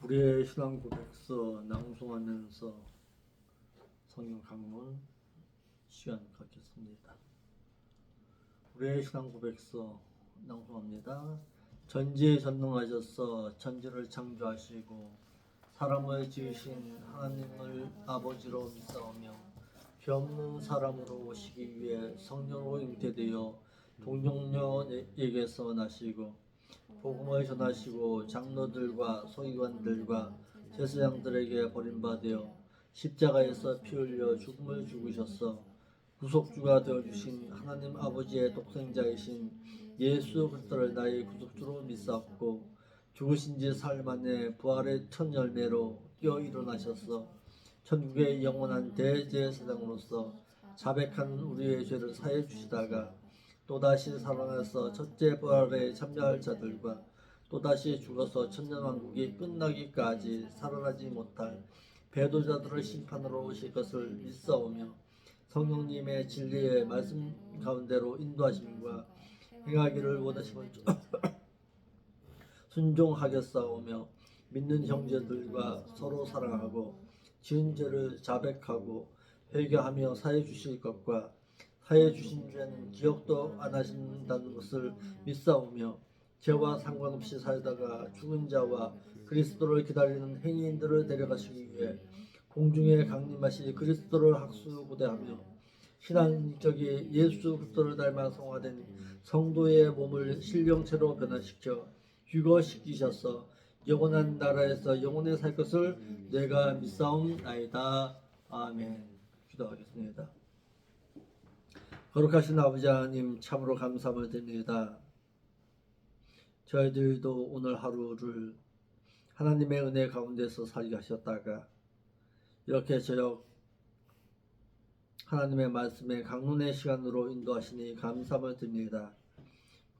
우리의 신앙 고백서 낭송하면서 성경 강론 시간 갖겠습니다. 우리의 신앙 고백서 낭송합니다. 전지에 전능하셔서 천지를 창조하시고 사람을 지으신 하나님을 아버지로 믿사오며 죄 없는 사람으로 오시기 위해 성령으로 잉태되어 동정녀에게서 나시고 복음을 전하시고 장로들과 서기관들과 제사장들에게 버림받아 십자가에서 피 흘려 죽음을 죽으셔서 구속주가 되어주신 하나님 아버지의 독생자이신 예수 그리스도를 나의 구속주로 믿사옵고 죽으신 지 사흘 만에 부활의 첫 열매로 뛰어 일어나셔서 천국의 영원한 대제사장으로서 자백한 우리의 죄를 사해 주시다가 또다시 살아나서 첫째 부활에 참여할 자들과 또다시 죽어서 천년왕국이 끝나기까지 살아나지 못할 배도자들을 심판으로 오실 것을 믿사오며 성령님의 진리의 말씀 가운데로 인도하심과 행하기를 원하심을 순종하겠사오며 믿는 형제들과 서로 사랑하고 지은 죄를 자백하고 회개하며 사해 주실 것과 사해 주신 죄는 기억도 안 하신다는 것을 믿사오며 죄와 상관없이 살다가 죽은 자와 그리스도를 기다리는 행인들을 데려가시기 위해 공중에 강림하시 그리스도를 학수고대하며 신앙적이 예수 그리스도를 닮아 성화된 성도의 몸을 신령체로 변화시켜 휴거시키셔서 영원한 나라에서 영원히 살 것을 내가 믿사옵나이다. 아멘. 기도하겠습니다. 거룩하신 아버지 하나님, 참으로 감사함을 드립니다. 저희들도 오늘 하루를 하나님의 은혜 가운데서 살게 하셨다가 이렇게 저녁 하나님의 말씀에 강론의 시간으로 인도하시니 감사함을 드립니다.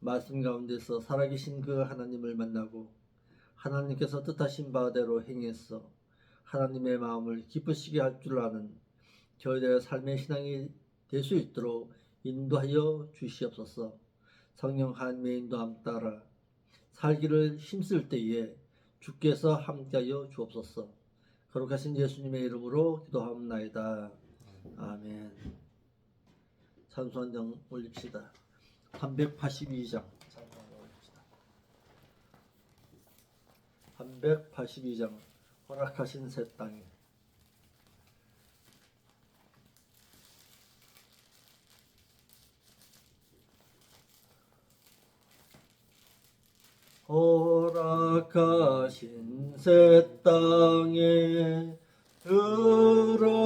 말씀 가운데서 살아계신 그 하나님을 만나고 하나님께서 뜻하신 바대로 행해서 하나님의 마음을 기쁘시게 할 줄 아는 저희들의 삶의 신앙이 될 수 있도록 인도하여 주시옵소서. 성령 하나님의 인도함 따라 살기를 힘쓸 때에 주께서 함께하여 주옵소서. 거룩하신 예수님의 이름으로 기도하옵나이다. 아멘. 찬송 한 장 올립시다. 382장 찬송 올립시다. 382장 허락하신 새 땅에 허락하신 새 땅에 들어가려면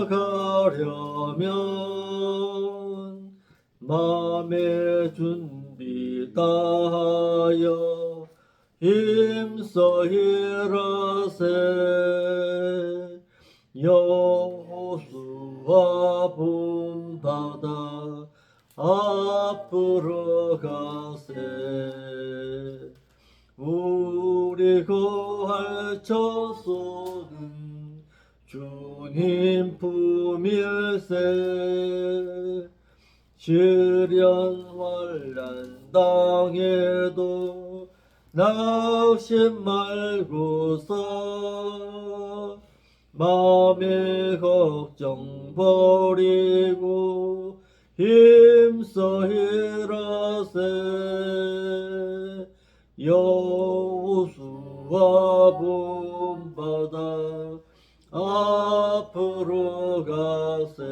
마음의 준비 다하여 힘써 일하세. 여호수아 본받아 앞으로 가세. 우리 거할 처소는 주님 품일세. 시련 환난 당해도 낙심 말고서 마음의 걱정 버리고 힘써 일하세. 여호수아 본받아 앞으로 가세.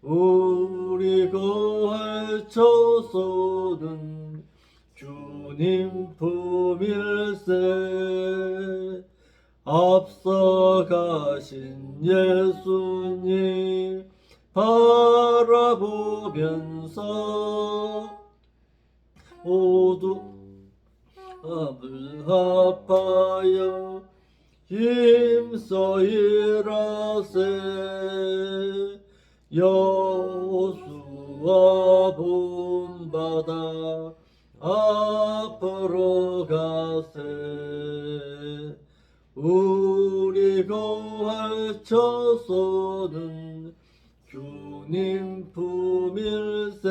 우리 거할 처소는 주님 품일세. 앞서 가신 예수님 바라보면서 모두 마음을 합하여 힘써 일하세. 여호수아 본받아 앞으로 가세. 우리 거할 처소는 주님 품일세.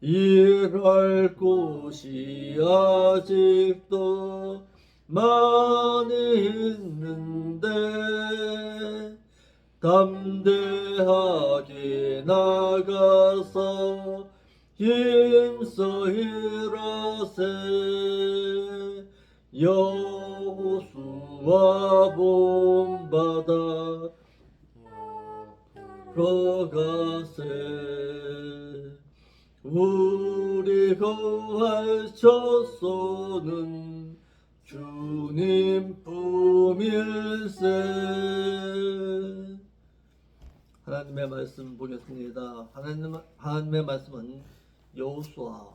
일할 곳이 아직도 많이 있는데 담대하게 나가서 힘써 일하세. 여호수아 본받아 들어가세. 우리 거할 젖소는 주님 품일세. 하나님의 말씀 보겠습니다. 하나님의 말씀은 여호수아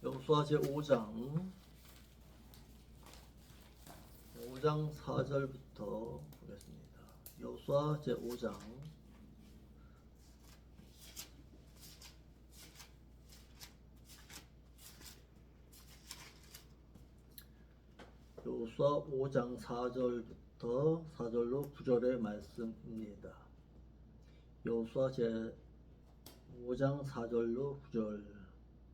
제5장 4절부터 보겠습니다. 여호수아 제5장 5장 4절부터 4절로 9절의 말씀입니다. 여호수아 제5장 4절로 9절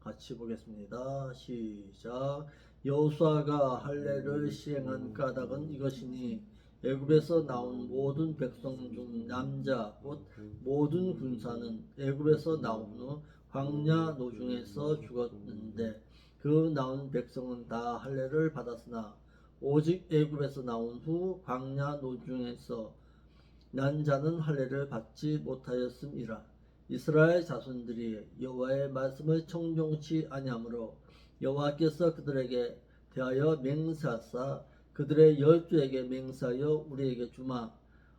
같이 보겠습니다. 시작. 여호수아가 할례를 시행한 까닭은 이것이니 애굽에서 나온 모든 백성 중 남자 곧 모든 군사는 애굽에서 나온 후 광야 노중에서 죽었는데 그 나온 백성은 다 할례를 받았으나 오직 애굽에서 나온 후 광야 노중에서 난 자는 할례를 받지 못하였음이라. 이스라엘 자손들이 여호와의 말씀을 청종치 아니하므로 여호와께서 그들에게 대하여 맹세하사 그들의 열조에게 맹세하여 우리에게 주마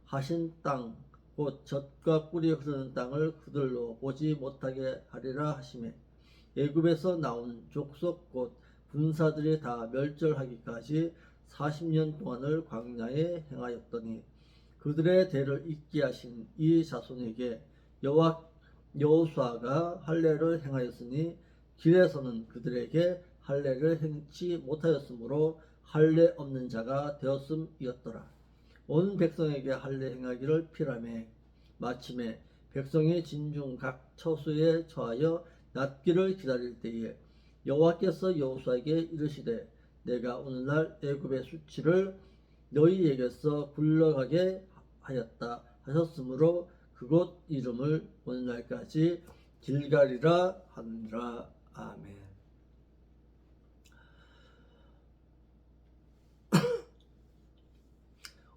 하신 땅 곧 젖과 꿀이 흐르는 땅을 그들로 보지 못하게 하리라 하시매 애굽에서 나온 족속 곧 군사들이 다 멸절하기까지 40년 동안을 광야에 행하였더니 그들의 대를 잇게 하신 이 자손에게 여호수아가 할례를 행하였으니 길에서는 그들에게 할례를 행치 못하였으므로 할례 없는 자가 되었음이었더라. 온 백성에게 할례 행하기를 피라매 마침에 백성이 진중 각 처소에 처하여 낫기를 기다릴 때에 여호와께서 여호수아에게 이르시되 내가 오늘날 애굽의 수치를 너희에게서 굴러가게 하였다 하셨으므로 그곳 이름을 오늘날까지 길갈이라 하느니라. 아멘.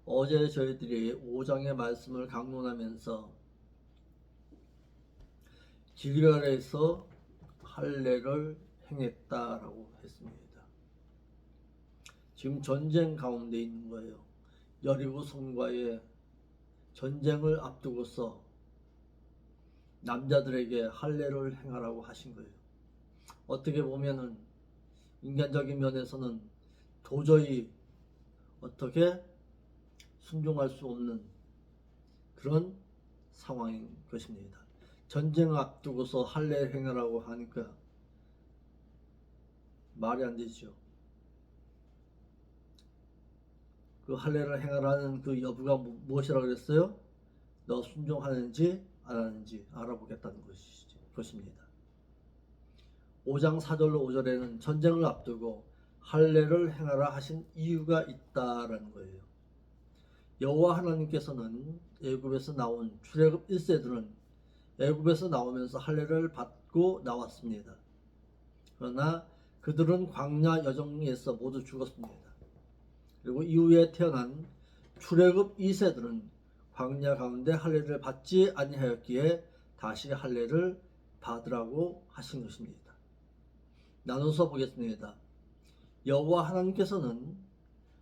어제 저희들이 5장의 말씀을 강론하면서 길갈에서 할례를 행했다라고 했습니다. 지금 전쟁 가운데 있는 거예요. 여리고 성과의 전쟁을 앞두고서 남자들에게 할례를 행하라고 하신 거예요. 어떻게 보면은 인간적인 면에서는 도저히 어떻게 순종할 수 없는 그런 상황인 것입니다. 전쟁을 앞두고서 할례 행하라고 하니까 말이 안 되죠. 그 할례를 행하라는 그 여부가 무엇이라고 그랬어요? 너 순종하는지 안 하는지 알아보겠다는 것입니다. 5장 4절로 5절에는 전쟁을 앞두고 할례를 행하라 하신 이유가 있다라는 거예요. 여호와 하나님께서는 애굽에서 나온 출애굽 1세들은 애굽에서 나오면서 할례를 받고 나왔습니다. 그러나 그들은 광야 여정에서 모두 죽었습니다. 그리고 이후에 태어난 출애굽 2세들은 광야 가운데 할례를 받지 아니하였기에 다시 할례를 받으라고 하신 것입니다. 나눠서 보겠습니다. 여호와 하나님께서는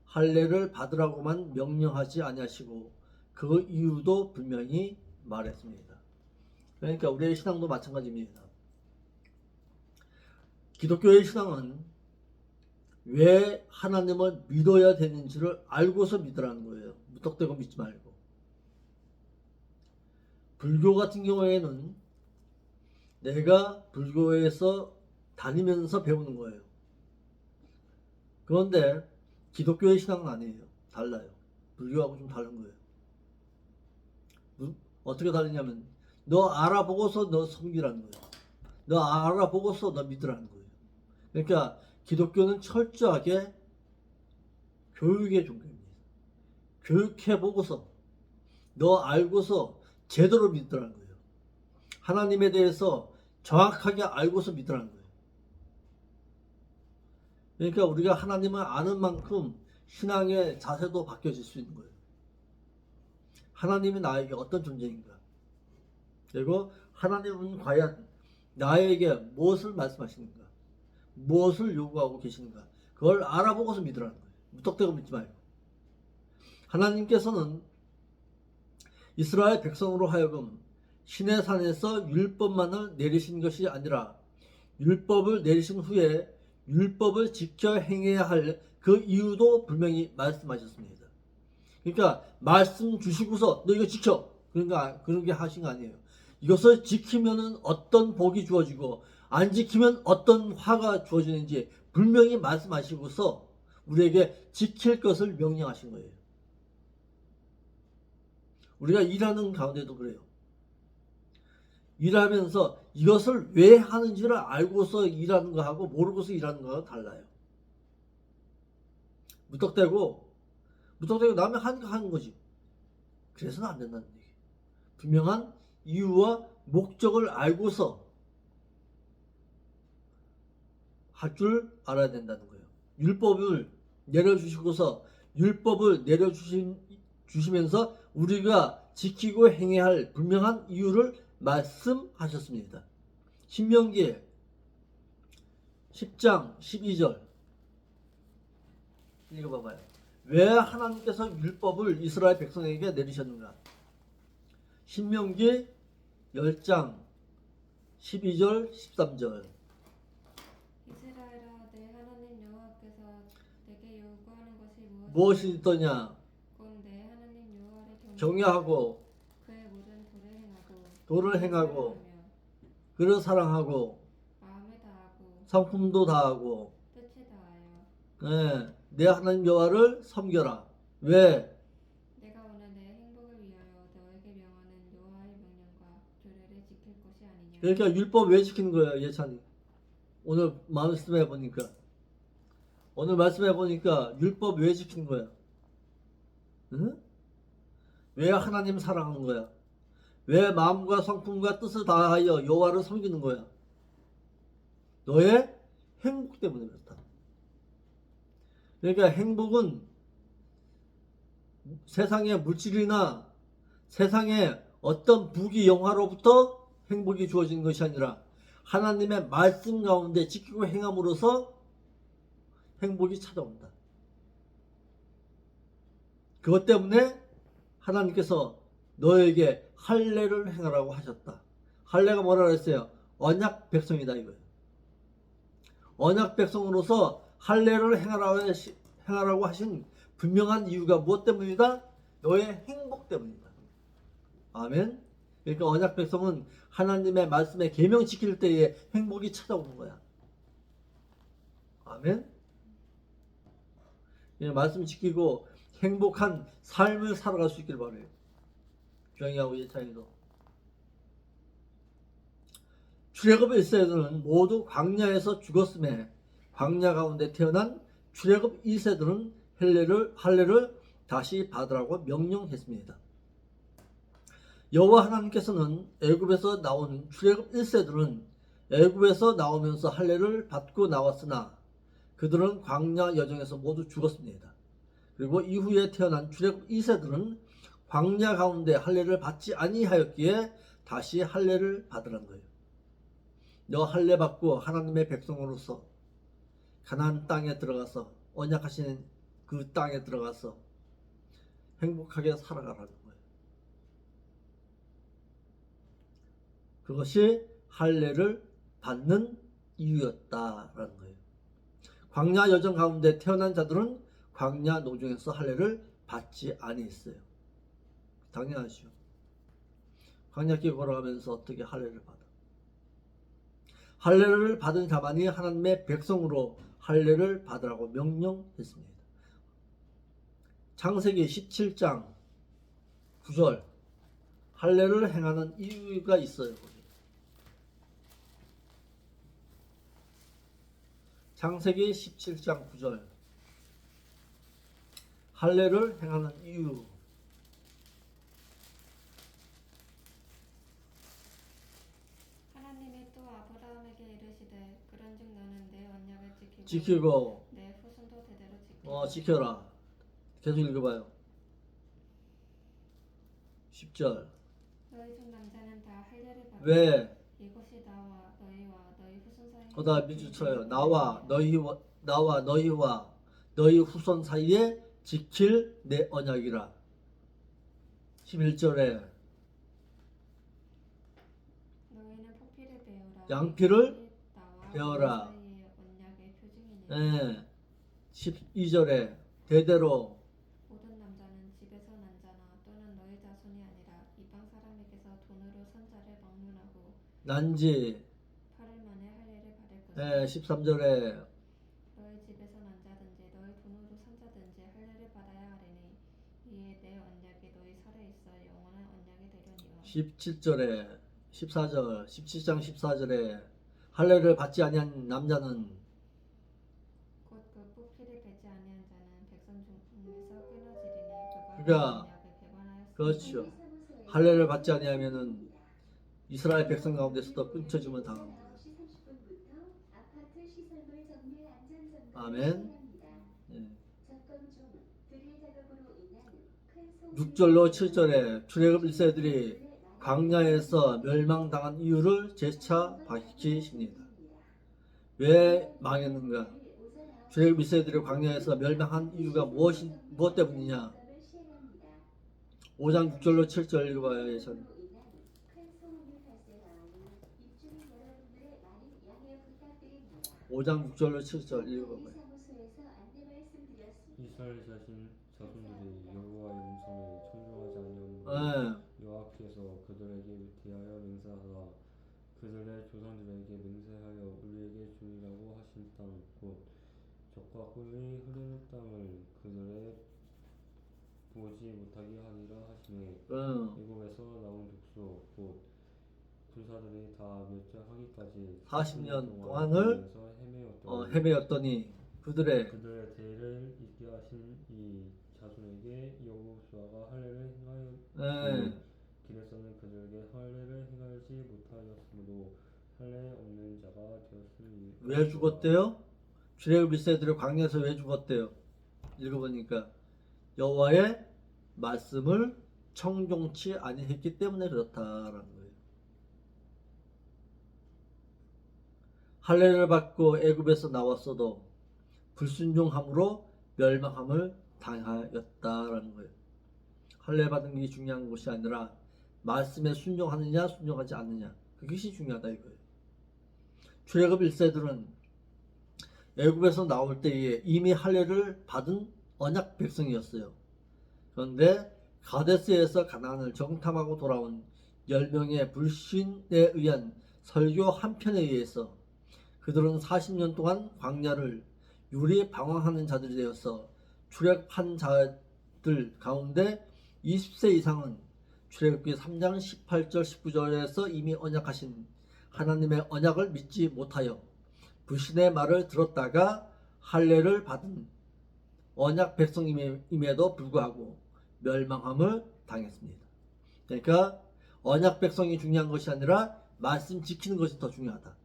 할례를 받으라고만 명령하지 아니하시고 그 이유도 분명히 말했습니다. 그러니까 우리의 신앙도 마찬가지입니다. 기독교의 신앙은 왜 하나님을 믿어야 되는지를 알고서 믿으라는 거예요. 무턱대고 믿지 말고. 불교 같은 경우에는 내가 불교에서 다니면서 배우는 거예요. 그런데 기독교의 신앙은 아니에요. 달라요. 불교하고 좀 다른 거예요. 어떻게 다르냐면 너 알아보고서 너 섬기라는 거예요. 너 알아보고서 너 믿으라는 거예요. 그러니까 기독교는 철저하게 교육의 종교입니다. 교육해보고서 너 알고서 제대로 믿으라는 거예요. 하나님에 대해서 정확하게 알고서 믿으라는 거예요. 그러니까 우리가 하나님을 아는 만큼 신앙의 자세도 바뀌어질 수 있는 거예요. 하나님이 나에게 어떤 존재인가? 그리고 하나님은 과연 나에게 무엇을 말씀하시는가? 무엇을 요구하고 계시는가? 그걸 알아보고서 믿으라는 거예요. 무턱대고 믿지 말고. 하나님께서는 이스라엘 백성으로 하여금 시내산에서 율법만을 내리신 것이 아니라 율법을 내리신 후에 율법을 지켜 행해야 할 그 이유도 분명히 말씀하셨습니다. 그러니까 말씀 주시고서 너 이거 지켜 그런 게 하신 거 아니에요. 이것을 지키면은 어떤 복이 주어지고 안 지키면 어떤 화가 주어지는지 분명히 말씀하시고서 우리에게 지킬 것을 명령하신 거예요. 우리가 일하는 가운데도 그래요. 일하면서 이것을 왜 하는지를 알고서 일하는 거하고 모르고서 일하는 거하고 달라요. 무턱대고 남이 하니까 하는 거지. 그래서는 안 된다는 얘기. 분명한 이유와 목적을 알고서 할 줄 알아야 된다는 거예요. 율법을 내려주시고서 율법을 내려주시면서 우리가 지키고 행해야 할 분명한 이유를 말씀하셨습니다. 신명기 10장 12절 읽어봐봐요. 왜 하나님께서 율법을 이스라엘 백성에게 내리셨는가? 신명기 10장 12절 13절 이스라엘아, 내 하나님 여호와께서 내게 요구하는 것이 무엇이 있더냐? 곧 내 하나님 여호와를 경외하고 그의 모든 도를 행하고 그를 사랑하고 마음에 다하고 상품도 다하고 뜻에 다하여 내 하나님 여호와를 섬겨라. 왜? 내가 오늘 내 행복을 위하여 너에게 명하는 여호와의 명령과 규례를 지킬 것이 아니냐. 그러니까 율법 왜 지키는 거예요, 예찬이? 오늘 말씀해 보니까 율법 왜 지키는 거야? 응? 왜 하나님 사랑하는 거야? 왜 마음과 성품과 뜻을 다하여 여호와를 섬기는 거야? 너의 행복 때문에 그렇다. 그러니까 행복은 세상의 물질이나 세상의 어떤 부귀 영화로부터 행복이 주어지는 것이 아니라 하나님의 말씀 가운데 지키고 행함으로써 행복이 찾아온다. 그것 때문에 하나님께서 너에게 할례를 행하라고 하셨다. 할례가 뭐라 그랬어요? 언약 백성이다 이거예요. 언약 백성으로서 할례를 행하라고 하신 분명한 이유가 무엇 때문이다? 너의 행복 때문이다. 아멘. 그러니까 언약 백성은 하나님의 말씀에 계명 지킬 때에 행복이 찾아오는 거야. 아멘. 말씀 지키고 행복한 삶을 살아갈 수 있길 바라요. 주영이하고 예찬이도. 출애굽 1세들은 모두 광야에서 죽었음에 광야 가운데 태어난 출애굽 2세들은 할례를 다시 받으라고 명령했습니다. 여호와 하나님께서는 애굽에서 나온 출애굽 1세들은 애굽에서 나오면서 할례를 받고 나왔으나 그들은 광야 여정에서 모두 죽었습니다. 그리고 이후에 태어난 출애굽 2세들은 광야 가운데 할례를 받지 아니하였기에 다시 할례를 받으란 거예요. 너 할례 받고 하나님의 백성으로서 가나안 땅에 들어가서 언약하신 그 땅에 들어가서 행복하게 살아가라는 거예요. 그것이 할례를 받는 이유였다라는 거예요. 광야 여정 가운데 태어난 자들은 광야 노중에서 할례를 받지 아니했어요. 당연하죠. 광야길 걸어가면서 어떻게 할례를 받아? 할례를 받은 자만이 하나님의 백성으로 할례를 받으라고 명령했습니다. 창세기 17장 9절 할례를 행하는 이유가 있어요. 창세기 17장 9절. 할례를 행하는 이유. 하나님이 또 아브라함에게 이르시되 그런즉 너는 내 언약을 지키고 내 후손도 대대로 지키라. 지켜라. 계속 읽어봐요. 10절. 너희 중 남자는 다 할례를 받으라. 왜? 이것이 나와 너희와 너희 후손 사이에 거다 밑줄 쳐요. 나와 너희와 너희 후손 사이에 지킬 내 언약이라. 11절에 너희는 포피를 베어라. 양피를 이것이 나와 베어라. 너희 사이의 언약의 표징이니라. 12절에 대대로 모든 남자는 집에서 난 자나 또는 너희 자손이 아니라 이방 사람에게서 돈으로 산 자를 막론하고 난지 8일 만에 할례를 받을 것이다. 13절에 너희 집에서 난 자든지 너희 돈으로 산 자든지 할례를 받아야 하리니 이에 내 언약이 너희 살에 있어 영원한 언약이 되려니와. 17절에 14절 17장 14절에 할례를 받지 아니한 남자는 곧 그 뽑기를 베지 아니한 자는 백성 중에서 끊어지리니 그가 그가 언약을 배반하였으니. 그렇죠. 할례를 받지 아니하면은 이스라엘 백성 가운데서도 끊쳐지면 당합니다. 아멘. 6절로 7절에 출애굽 1세들이 광야에서 멸망당한 이유를 재차 밝히십니다. 왜 망했는가? 출애굽 1세들이 광야에서 멸망한 이유가 무엇 때문이냐? 5장 6절로 7절 읽어봐요. 예전. 5장 6절로 7절 읽어봐요. 이스라엘 자손들이 여호와의 음성에 청종하지 아니하므로 네. 여호와께서 그들에게 대하여 맹세하사 그들의 조상들에게 맹세하여 우리에게 주리라고 하신 땅 곧 젖과 꿀이 흐르는 땅을 그들의 보지 못하게 하리라 하시매 애굽에서 나온 족속 곧 군사들이 다 멸절하기까지 40년 동안을 헤매었더니 그들의 대를 있게 하신 이 자손에게 여호수아가 할례를 행하였으니 길에서는 그들에게 할례를 행하지 못하였으므로 할례 없는 자가 되었으니. 왜 죽었대요? 출애굽 1세들이 광야에서 왜 죽었대요? 읽어보니까 여호와의 말씀을 청종치 아니했기 때문에 그렇다라는 거예요. 할례를 받고 애굽에서 나왔어도 불순종함으로 멸망함을 당하였다라는 거예요. 할례 받은 게 중요한 것이 아니라 말씀에 순종하느냐 순종하지 않느냐, 그것이 중요하다 이거예요. 출애굽 1세들은 애굽에서 나올 때에 이미 할례를 받은 언약 백성이었어요. 그런데 가데스에서 가나안을 정탐하고 돌아온 10명의 불신에 의한 설교 한편에 의해서 그들은 40년 동안 광야를 유리 방황하는 자들이 되어서 출애굽한 자들 가운데 20세 이상은 출애굽기 3장 18절 19절에서 이미 언약하신 하나님의 언약을 믿지 못하여 불신의 말을 들었다가 할례를 받은 언약 백성임에도 불구하고 멸망함을 당했습니다. 그러니까 언약 백성이 중요한 것이 아니라 말씀 지키는 것이 더 중요하다.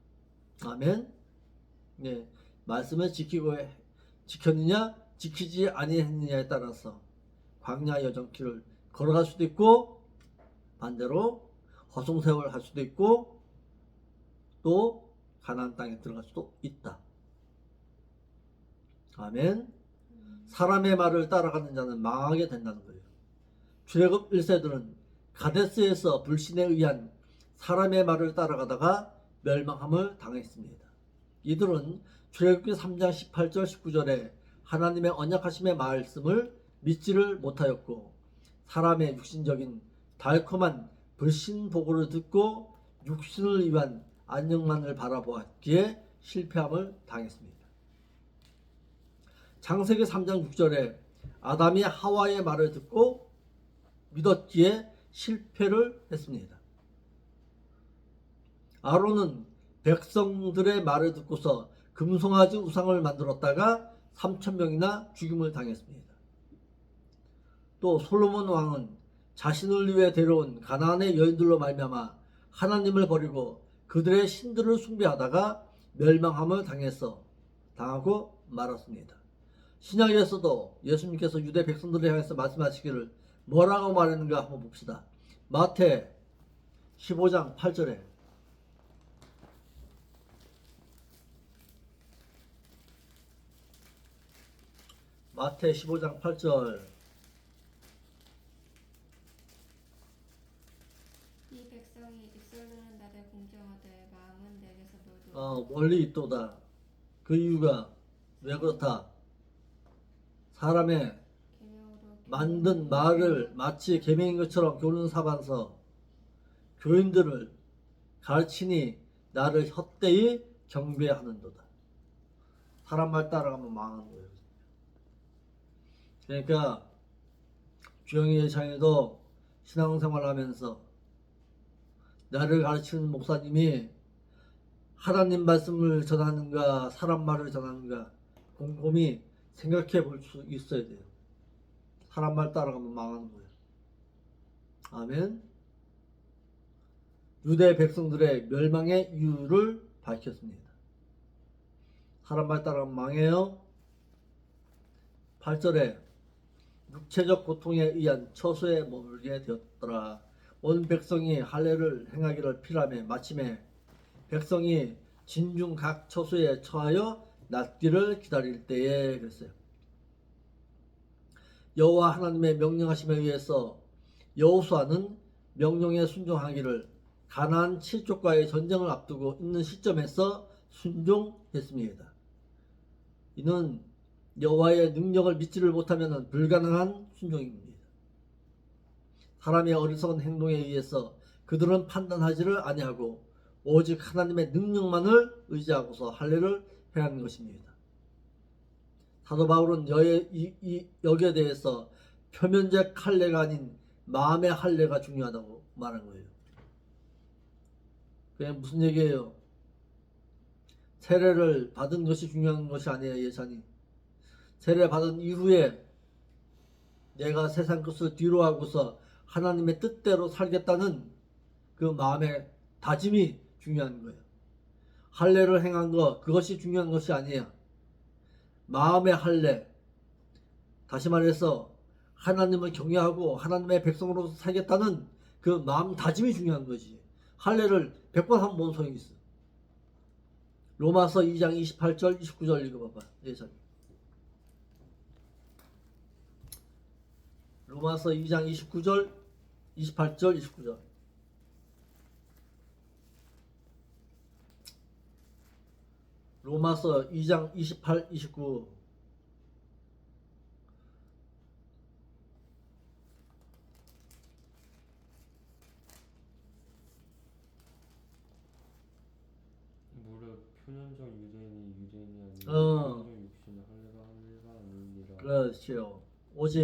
아멘. 네, 말씀을 지켰느냐 지키지 아니했느냐에 따라서 광야 여정길을 걸어갈 수도 있고 반대로 허송세월 할 수도 있고 또 가나안 땅에 들어갈 수도 있다. 아멘. 사람의 말을 따라가는 자는 망하게 된다는 거예요. 출애굽 1세들은 가데스에서 불신에 의한 사람의 말을 따라가다가 멸망함을 당했습니다. 이들은 출애굽기 3장 18절 19절에 하나님의 언약하심의 말씀을 믿지를 못하였고 사람의 육신적인 달콤한 불신 보고를 듣고 육신을 위한 안녕만을 바라보았기에 실패함을 당했습니다. 창세기 3장 6절에 아담이 하와의 말을 듣고 믿었기에 실패를 했습니다. 아론은 백성들의 말을 듣고서 금송아지 우상을 만들었다가 3,000명이나 죽임을 당했습니다. 또 솔로몬 왕은 자신을 위해 데려온 가나안의 여인들로 말미암아 하나님을 버리고 그들의 신들을 숭배하다가 멸망함을 당하고 말았습니다. 신약에서도 예수님께서 유대 백성들을 향해서 말씀하시기를 뭐라고 말했는가 한번 봅시다. 마태 15장 8절에 마태 15장 8절 이 백성이 입술로는 나를 공경하되 마음은 내게서 멀고 멀리 있도다. 그 이유가 왜 그렇다? 사람의 계명으로 만든 말을 마치 계명인 것처럼 교훈 삼아서 교인들을 가르치니 나를 헛되이 경배하는도다. 사람 말 따라가면 망하는 거예요. 그러니까 주영이의 장애도 신앙생활 하면서 나를 가르치는 목사님이 하나님 말씀을 전하는가 사람 말을 전하는가 곰곰이 생각해 볼 수 있어야 돼요. 사람 말 따라가면 망하는 거예요. 아멘. 유대 백성들의 멸망의 이유를 밝혔습니다. 사람 말 따라가면 망해요. 8절에 육체적 고통에 의한 처소에 머물게 되었더라. 온 백성이 할례를 행하기를 피라매 마침에 백성이 진중 각 처소에 처하여 낫기를 기다릴 때에 그랬어요. 여호와 하나님의 명령하심에 의해서 여호수아는 명령에 순종하기를 가나안 7족과의 전쟁을 앞두고 있는 시점에서 순종했습니다. 이는 여호와의 능력을 믿지를 못하면 불가능한 순종입니다. 사람의 어리석은 행동에 의해서 그들은 판단하지를 아니하고 오직 하나님의 능력만을 의지하고서 할례를 행하는 것입니다. 사도 바울은 여기에 대해서 표면적 할례가 아닌 마음의 할례가 중요하다고 말한 거예요. 그게 무슨 얘기예요? 세례를 받은 것이 중요한 것이 아니에요. 예산이 세례 받은 이후에 내가 세상 것을 뒤로 하고서 하나님의 뜻대로 살겠다는 그 마음의 다짐이 중요한 거예요. 할례를 행한 것 그것이 중요한 것이 아니에요. 마음의 할례, 다시 말해서 하나님을 경외하고 하나님의 백성으로서 살겠다는 그 마음 다짐이 중요한 거지. 할례를 100번 하면 뭔 소용이 있어. 로마서 2장 28절 29절 읽어봐봐. 예전에 로마서 2장 29절 28절 29절 로마서 2장 28, 29 무릇 표면적 유대인이 유대인이 아니라 어. 표면적 육신의 할례가 아니니라. 그렇지요. 오직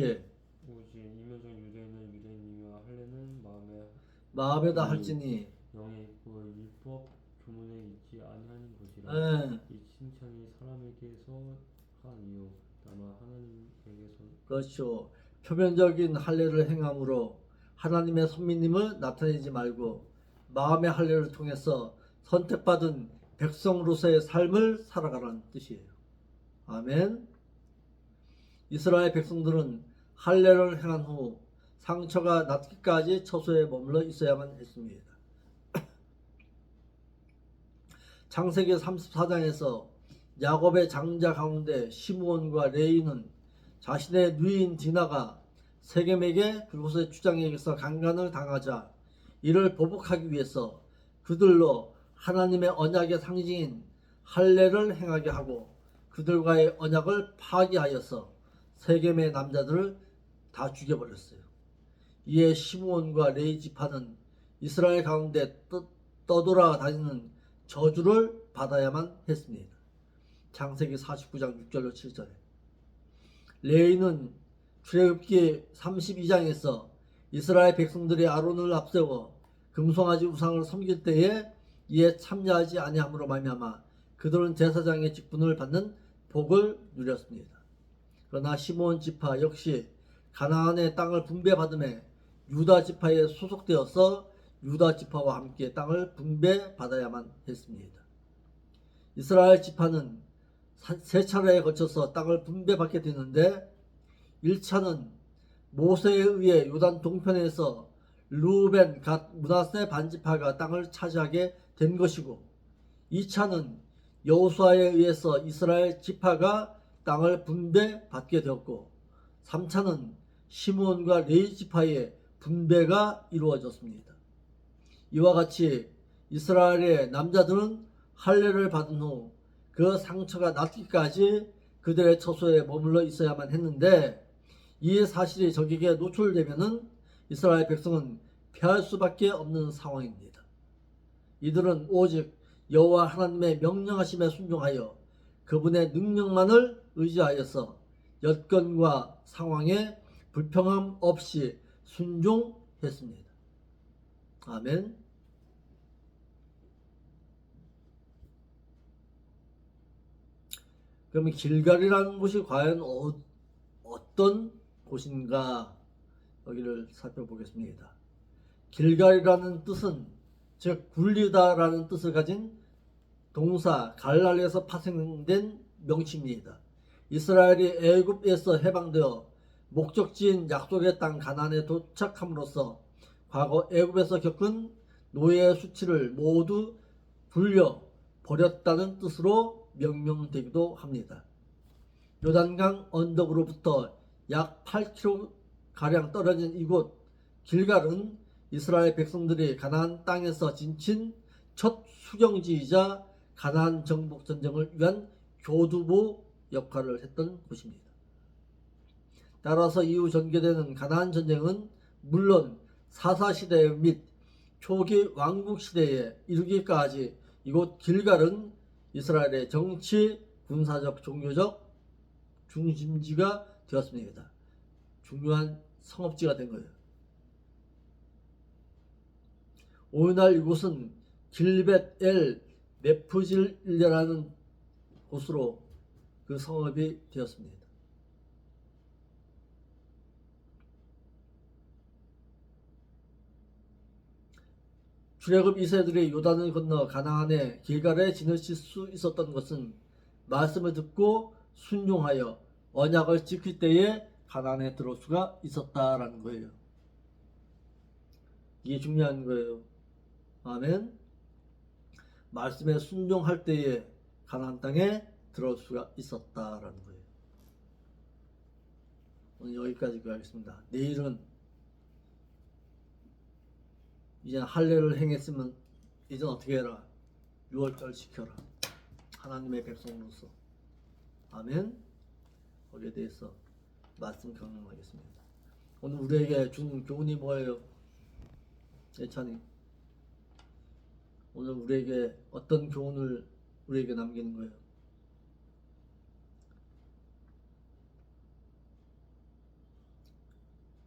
이면적 유대인은 유대인이며 할례는 마음에다 할지니 영에 있고 율법 교문에 있지 아니하는 것이라. 예, 이 칭찬이 사람에게서 하니요 다만 하나님에게서. 그렇죠. 표면적인 할례를 행함으로 하나님의 선민님을 나타내지 말고 마음의 할례를 통해서 선택받은 백성으로서의 삶을 살아가라는 뜻이에요. 아멘. 이스라엘 백성들은 할례를 행한 후 상처가 낫기까지 처소에 머물러 있어야만 했습니다. 창세기 34장에서 야곱의 장자 가운데 시므온과 레위는 자신의 누이인 디나가 세겜에게 그곳의 주장에게서 강간을 당하자 이를 보복하기 위해서 그들로 하나님의 언약의 상징인 할례를 행하게 하고 그들과의 언약을 파기하여서 세겜의 남자들을 다 죽여버렸어요. 이에 시므온과 레위 지파는 이스라엘 가운데 떠돌아다니는 저주를 받아야만 했습니다. 창세기 49장 6절로 7절에 레위는 출애굽기 32장에서 이스라엘 백성들이 아론을 앞세워 금송아지 우상을 섬길 때에 이에 참여하지 아니함으로 말미암아 그들은 제사장의 직분을 받는 복을 누렸습니다. 그러나 시므온 지파 역시 가나안의 땅을 분배받음에 유다 지파에 소속되어서 유다 지파와 함께 땅을 분배받아야만 했습니다. 이스라엘 지파는 세 차례에 거쳐서 땅을 분배받게 되는데 1차는 모세에 의해 요단 동편에서 르우벤, 갓, 므낫세 반지파가 땅을 차지하게 된 것이고 2차는 여호수아에 의해서 이스라엘 지파가 땅을 분배받게 되었고 3차는 시므온과 레위 지파의 분배가 이루어졌습니다. 이와 같이 이스라엘의 남자들은 할례를 받은 후 그 상처가 낫기까지 그들의 처소에 머물러 있어야만 했는데 이 사실이 적에게 노출되면은 이스라엘 백성은 패할 수밖에 없는 상황입니다. 이들은 오직 여호와 하나님의 명령하심에 순종하여 그분의 능력만을 의지하여서 여건과 상황에 불평함 없이 순종했습니다. 아멘. 그러면 길갈이라는 곳이 과연 어떤 곳인가 여기를 살펴보겠습니다. 길갈이라는 뜻은 즉 굴리다라는 뜻을 가진 동사 갈랄에서 파생된 명칭입니다. 이스라엘이 애굽에서 해방되어 목적지인 약속의 땅 가나안에 도착함으로써 과거 애굽에서 겪은 노예의 수치를 모두 불려 버렸다는 뜻으로 명명되기도 합니다. 요단강 언덕으로부터 약 8km 가량 떨어진 이곳 길갈은 이스라엘 백성들이 가나안 땅에서 지친 첫 수경지이자 가나안 정복 전쟁을 위한 교두보 역할을 했던 곳입니다. 따라서 이후 전개되는 가나안 전쟁은 물론 사사시대 및 초기 왕국시대에 이르기까지 이곳 길갈은 이스라엘의 정치, 군사적, 종교적 중심지가 되었습니다. 중요한 성업지가 된 거예요. 오늘날 이곳은 길벳 엘 네프질이라는 곳으로 그 성읍이 되었습니다. 출애굽 2세들이 요단을 건너 가나안의 길갈에 지내실 수 있었던 것은 말씀을 듣고 순종하여 언약을 지킬 때에 가나안에 들어올 수가 있었다라는 거예요. 이게 중요한 거예요. 아멘. 말씀에 순종할 때에 가나안 땅에 들어올 수가 있었다라는 거예요. 오늘 여기까지 하겠습니다. 내일은 이제 할례를 행했으면 이제 어떻게 해라? 6월절 지켜라. 하나님의 백성으로서. 아멘. 거기에 대해서 말씀 강론하겠습니다. 오늘 우리에게 준 교훈이 뭐예요? 예찬이. 오늘 우리에게 어떤 교훈을 우리에게 남기는 거예요?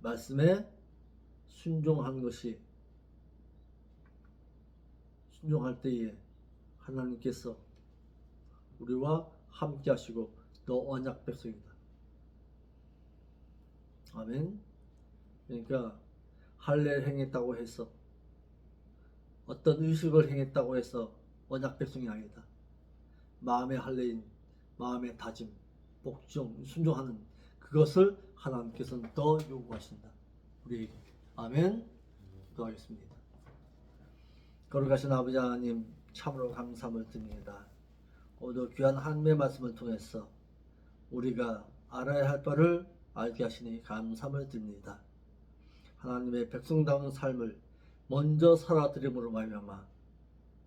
말씀에 순종한 것이 순종할 때에 하나님께서 우리와 함께 하시고 너 언약 백성이다. 아멘. 그러니까 할례를 행했다고 해서 어떤 의식을 행했다고 해서 언약 백성이 아니다. 마음의 할례인 마음의 다짐, 복종, 순종하는 그것을 하나님께서는 더 요구하신다. 우리에게. 아멘. 기도하겠습니다. 거룩하신 아버지 하나님 참으로 감사함을 드립니다. 오늘 귀한 하나님의 말씀을 통해서 우리가 알아야 할 바를 알게 하시니 감사함을 드립니다. 하나님의 백성다운 삶을 먼저 살아드림으로 말미암아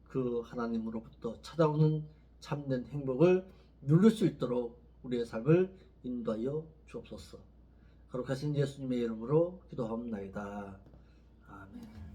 그 하나님으로부터 찾아오는 참된 행복을 누릴 수 있도록 우리의 삶을 인도하여 주옵소서. 거룩하신 예수님의 이름으로 기도하옵나이다. 아멘.